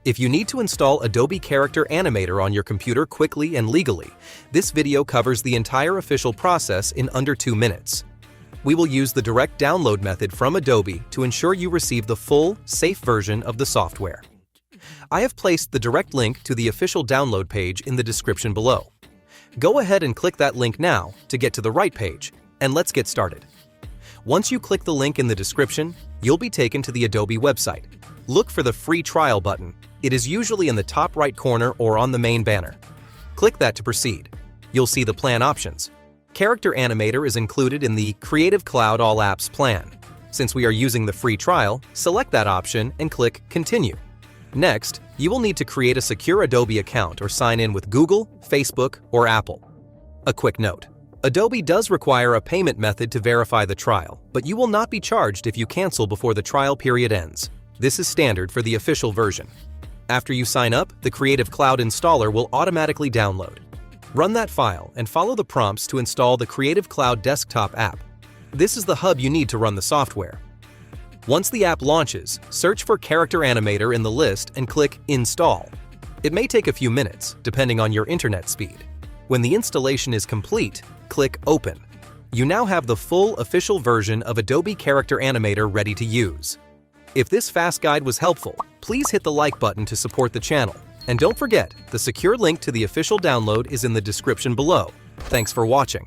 If you need to install Adobe Character Animator on your computer quickly and legally, this video covers the entire official process in under 2 minutes. We will use the direct download method from Adobe to ensure you receive the full, safe version of the software. I have placed the direct link to the official download page in the description below. Go ahead and click that link now to get to the right page, and let's get started. Once you click the link in the description, you'll be taken to the Adobe website. Look for the free trial button. It is usually in the top right corner or on the main banner. Click that to proceed. You'll see the plan options. Character Animator is included in the Creative Cloud All Apps plan. Since we are using the free trial, select that option and click Continue. Next, you will need to create a secure Adobe account or sign in with Google, Facebook, or Apple. A quick note: Adobe does require a payment method to verify the trial, but you will not be charged if you cancel before the trial period ends. This is standard for the official version. After you sign up, the Creative Cloud installer will automatically download. Run that file and follow the prompts to install the Creative Cloud desktop app. This is the hub you need to run the software. Once the app launches, search for Character Animator in the list and click Install. It may take a few minutes, depending on your internet speed. When the installation is complete, click Open. You now have the full official version of Adobe Character Animator ready to use. If this fast guide was helpful, please hit the like button to support the channel. And don't forget, the secure link to the official download is in the description below. Thanks for watching.